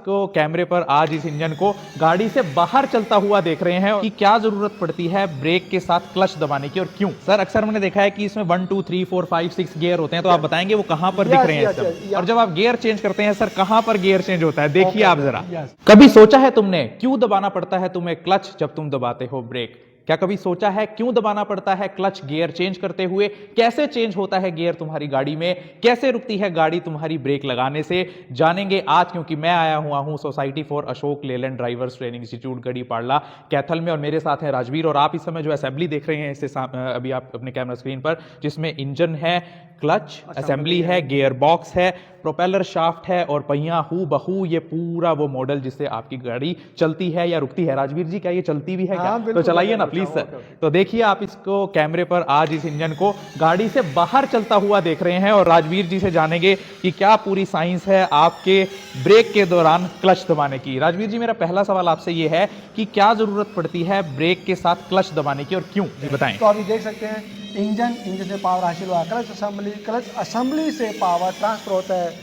इसको कैमरे पर आज इस इंजन को गाड़ी से बाहर चलता हुआ देख रहे हैं कि क्या जरूरत पड़ती है ब्रेक के साथ क्लच दबाने की और क्यों। सर अक्सर मैंने देखा है कि इसमें 1 2 3 4 5 6 गियर होते हैं, तो आप बताएंगे वो कहां पर दिख रहे हैं इस समय? और जब आप गियर चेंज करते हैं सर, कहां पर गियर चेंज होता है देखिए आप जरा। कभी सोचा है तुमने क्यों दबाना पड़ता है तुम्हें क्लच जब तुम दबाते हो ब्रेक? क्या कभी सोचा है क्यों दबाना पड़ता है क्लच गियर चेंज करते हुए? कैसे चेंज होता है गियर तुम्हारी गाड़ी में? कैसे रुकती है गाड़ी तुम्हारी ब्रेक लगाने से? जानेंगे आज, क्योंकि मैं आया हुआ हूं society for Ashok Leyland drivers training institute Garhi Padla Kaithal में, और मेरे साथ हैं राजवीर। और आप इस समय जो असेंबली देख रहे हैं इससे अभी आप अपने कैमरा स्क्रीन पर, जिसमें इंजन है, क्लच असेंबली है, गियर बॉक्स है, प्रोपेलर शाफ्ट है और पहिया हू बहू ये पूरा वो मॉडल जिससे आपकी गाड़ी चलती है या रुकती है। राजवीर जी क्या ये चलती भी है क्या? तो चलाइए ना प्लीज सर। तो देखिए आप इसको कैमरे पर आज इस इंजन को गाड़ी से बाहर चलता हुआ देख रहे हैं, और राजवीर जी से जानेंगे कि क्या पूरी साइंस है आपके ब्रेक के दौरान क्लच दबाने की। राजवीर जी मेरा पहला सवाल आपसे ये है कि क्या जरूरत पड़ती है ब्रेक के साथ क्लच दबाने की और क्यों, जी बताएं। तो अभी देख सकते हैं इंजन से पावर हासिल हुआ, क्लच असेंबली से पावर ट्रांसफर होता है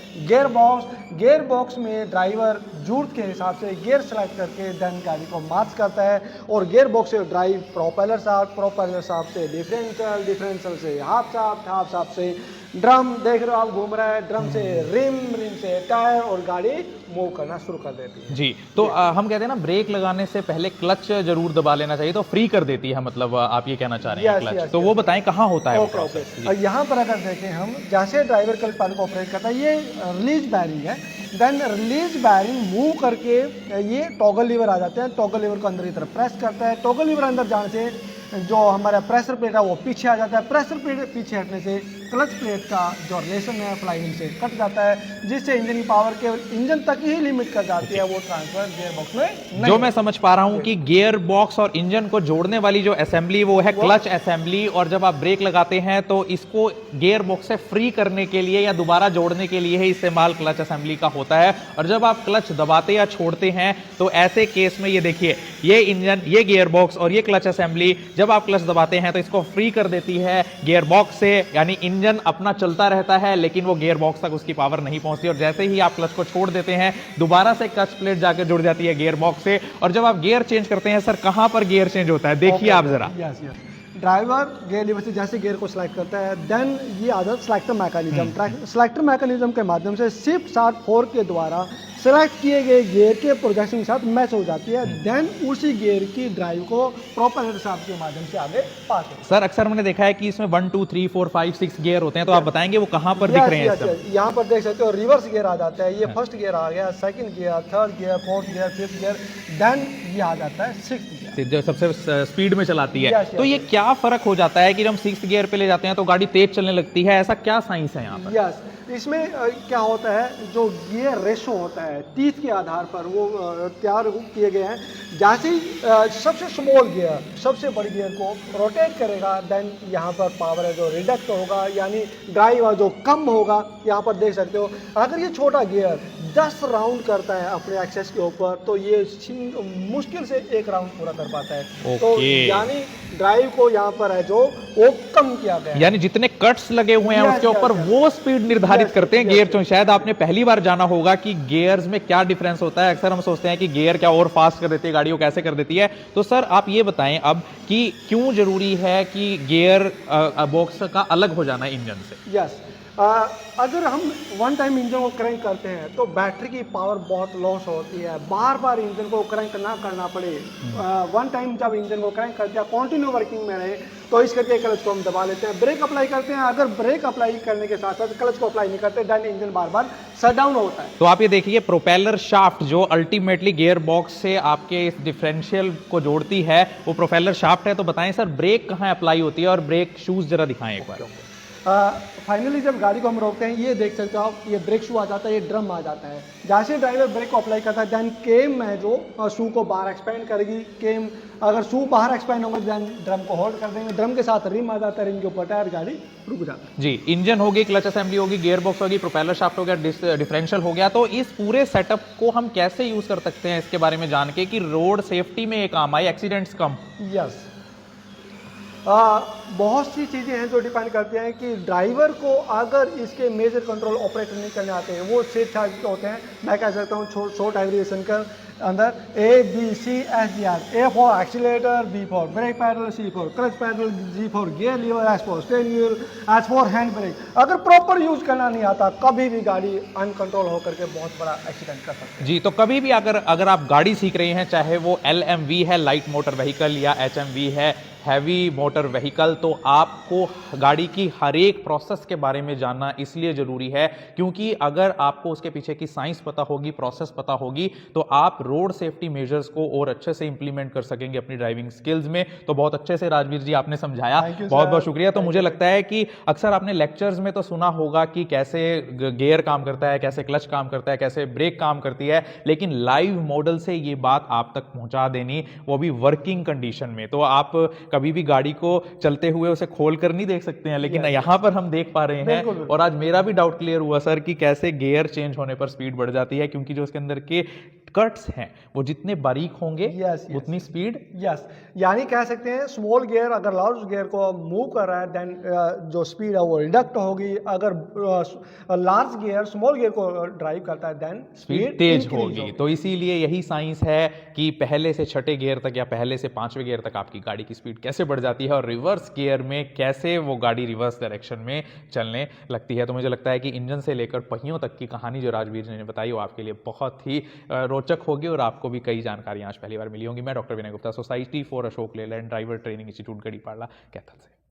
गियर बॉक्स में ड्राइवर जरूरत के हिसाब से गियर सेलेक्ट करके देन गाड़ी को मार्च करता है, और गियर बॉक्स से ड्राइव प्रोपेलर शाफ्ट से डिफरेंशियल से हाफ शाफ्ट से ड्रम, देख रहे हो आप घूम रहा है, ड्रम से रिम से टायर, और गाड़ी मूव करना शुरू कर देती है। जी तो हम कहते हैं ना ब्रेक लगाने से पहले क्लच जरूर दबा लेना चाहिए, तो फ्री कर देती है, मतलब आप ये कहना चाह रहे हैं क्लच। तो वो बताएं कहाँ होता है? और यहाँ पर अगर देखें हम, जैसे ड्राइवर क्लच पैडल को ऑपरेट करता है, ये रिलीज बैरिंग है, देन रिलीज बैरिंग मूव करके ये टॉगल लीवर आ जाते हैं, टॉगल लीवर को अंदर की तरफ प्रेस करता है, टॉगल लीवर अंदर जाने से जो हमारा प्रेशर प्लेट है वो पीछे आ जाता है, प्रेशर प्लेट पीछे हटने से क्लच प्लेट का जो रिलेशन है फ्लाईव्हील से कट जाता है, जिससे इंजन की पावर केवल इंजन तक ही लिमिट कर जाती है, वो ट्रांसफर गियर बॉक्स में नहीं। जो मैं समझ पा रहा हूं कि गियर बॉक्स और इंजन को जोड़ने वाली जो असेंबली वो है क्लच असेंबली, और जब आप ब्रेक लगाते हैं तो इसको गियर बॉक्स से फ्री करने के लिए या दोबारा जोड़ने के लिए ही इस्तेमाल क्लच असेंबली का होता है। और जब आप क्लच दबाते या छोड़ते हैं तो ऐसे केस में ये देखिए, ये इंजन, ये गियर बॉक्स और ये क्लच असेंबली जब आप क्लच दबाते हैं तो इसको फ्री कर देती है गियर बॉक्स से, यानी इंजन अपना चलता रहता है लेकिन वो गियर बॉक्स तक उसकी पावर नहीं पहुंचती, और जैसे ही आप क्लच को छोड़ देते हैं दोबारा से क्लच प्लेट जाकर जुड़ जाती है गियर बॉक्स से। और जब आप गियर चेंज करते हैं सर, कहां पर गियर चेंज होता है देखिए आप जरा। ड्राइवर गियर लीवर से जैसे गियर को सिलेक्ट करता है, देन ये आ जाता है सिलेक्टर मैकेनिज्म। सिलेक्टर मैकेनिज्म के माध्यम से शिफ्ट स्टार्ट 4 के द्वारा सेलेक्ट किए गए गियर के प्रोजेक्शन के साथ मैच हो जाती है, देन उसी गियर की ड्राइव को प्रोपेलर शाफ्ट के माध्यम से आगे पास होता है। सर अक्सर मैंने देखा है कि इसमें 1 2 3 4 5 6 गियर होते हैं, तो आप बताएंगे वो कहां पर दिख रहे हैं? यहाँ पर देख सकते हो रिवर्स गियर आ जाता है, ये फर्स्ट गियर आ गया, second gear, third gear, fourth gear, fifth gear, then ये आ जाता है सिक्स्थ गियर, जो सबसे स्पीड में चलाती है। तो ये क्या फर्क हो जाता है कि जब हम 6th गियर पे ले जाते हैं तो गाड़ी तेज चलने लगती है? ऐसा क्या साइंस है यहाँ पर? इसमें क्या होता है, जो गियर रेशो होता है टीथ के आधार पर वो तैयार किए गए हैं। जैसे ही सबसे स्मॉल गियर सबसे बड़ी गियर को रोटेट करेगा, देन यहाँ पर पावर है जो रिडक्ट होगा, यानी ड्राइव जो कम होगा। यहाँ पर देख सकते हो, अगर ये छोटा गियर 10 राउंड करता है अपने एक्सेस के ऊपर, तो ये मुश्किल से 1 राउंड पूरा कर पाता है। तो यानी ड्राइव को यहाँ पर है जो वो कम किया गया है, यानी जितने कट्स लगे हुए हैं उसके ऊपर वो स्पीड निर्धारित करते हैं गियर। तो शायद आपने पहली बार जाना होगा कि गियर्स में क्या डिफरेंस होता है। अक्सर हम सोचते हैं कि गियर क्या और फास्ट कर देती है गाड़ी को, कैसे कर देती है। तो सर आप ये बताएं अब कि क्यों जरूरी है कि गियर बॉक्स का अलग हो जाना इंजन से? यस, अगर हम वन टाइम इंजन को क्रैंक करते हैं तो बैटरी की पावर बहुत लॉस होती है, बार बार इंजन को क्रैंक ना करना पड़े। वन टाइम जब इंजन को क्रैंक करते हैं, कंटिन्यू वर्किंग में रहे, तो इस करके क्लच को हम दबा लेते हैं, ब्रेक अप्लाई करते हैं। अगर ब्रेक अप्लाई करने के साथ साथ क्लच को अप्लाई नहीं करते, देन इंजन बार बार शट डाउन होता है। तो आप ये देखिए, प्रोपेलर शाफ्ट जो अल्टीमेटली गियर बॉक्स से आपके इस डिफरेंशियल को जोड़ती है वो प्रोपेलर शाफ्ट है। तो बताएं सर, ब्रेक कहाँ अप्लाई होती है और ब्रेक शूज जरा दिखाएं एक बार। फाइनली जब गाड़ी को हम रोकते हैं, ये देख सकते हो आप, ये ब्रेक शू आ जाता है, ये ड्रम आ जाता है। जैसे ड्राइवर ब्रेक को अप्लाई करता है, देन केम है जो शू को बाहर एक्सपेंड करेगी। केम अगर शू बाहर एक्सपेंड होगा, देन ड्रम को होल्ड कर देंगे, ड्रम के साथ रिम आ जाता है, रिम के ऊपर टायर, गाड़ी रुक जाता है। जी, इंजन होगी, क्लच असेंबली होगी, गियर बॉक्स होगी, प्रोपेलर शाफ्ट हो गया, डिफरेंशियल हो गया। तो इस पूरे सेटअप को हम कैसे यूज कर सकते हैं इसके बारे में जान के, कि रोड सेफ्टी में ये काम आए, एक्सीडेंट्स कम। यस, बहुत सी चीज़ें हैं जो डिपेंड करते हैं कि ड्राइवर को अगर इसके मेजर कंट्रोल ऑपरेट नहीं करने आते हैं, वो सिर्फ होते हैं। मैं कह सकता हूँ शॉर्ट एवरिएशन के अंदर ABCSDR, A for accelerator, B for brake pedal, C for clutch pedal, G for gear lever, S for steering wheel, H for hand brake. अगर प्रॉपर यूज करना नहीं आता, कभी भी गाड़ी अनकंट्रोल होकर के बहुत बड़ा एक्सीडेंट कर सकती है। जी, तो कभी भी अगर आप गाड़ी सीख रहे हैं, चाहे वो LMV है लाइट मोटर व्हीकल या HMV है हैवी मोटर व्हीकल, तो आपको गाड़ी की हर एक प्रोसेस के बारे में जानना इसलिए ज़रूरी है क्योंकि अगर आपको उसके पीछे की साइंस पता होगी, प्रोसेस पता होगी, तो आप रोड सेफ्टी मेजर्स को और अच्छे से इंप्लीमेंट कर सकेंगे अपनी ड्राइविंग स्किल्स में। तो बहुत अच्छे से राजवीर जी आपने समझाया, बहुत बहुत शुक्रिया। तो मुझे लगता है कि अक्सर आपने लेक्चर्स में तो सुना होगा कि कैसे गियर काम करता है, कैसे क्लच काम करता है, कैसे ब्रेक काम करती है, लेकिन लाइव मॉडल से ये बात आप तक पहुंचा देनी, वो भी वर्किंग कंडीशन में। तो आप कभी भी गाड़ी को चलते हुए उसे खोल कर नहीं देख सकते हैं, लेकिन यहां पर हम देख पा रहे हैं। और आज मेरा भी डाउट क्लियर हुआ सर कि कैसे गियर चेंज होने पर स्पीड बढ़ जाती है, क्योंकि जो उसके अंदर के कट्स हैं वो जितने बारीक होंगे उतनी स्पीड। यानी कह सकते हैं स्मॉल गियर अगर लार्ज गियर को मूव कर रहा है देन जो स्पीड है वो रिडक्ट होगी। अगर लार्ज गियर स्मॉल गियर को ड्राइव करता है देन स्पीड तेज होगी। तो इसीलिए यही साइंस है कि पहले से छठे गियर तक या पहले से पांचवें गियर तक आपकी गाड़ी की स्पीड कैसे बढ़ जाती है और रिवर्स गियर में कैसे वो गाड़ी रिवर्स डायरेक्शन में चलने लगती है। तो मुझे लगता है कि इंजन से लेकर पहियों तक की कहानी जो राजवीर जी ने बताई वो आपके लिए बहुत ही रोचक होगी और आपको भी कई जानकारियां आज पहली बार मिली होंगी। मैं doctor Vinay Gupta, society for Ashok Leyland driver training institute Garhipada, Kaithal से।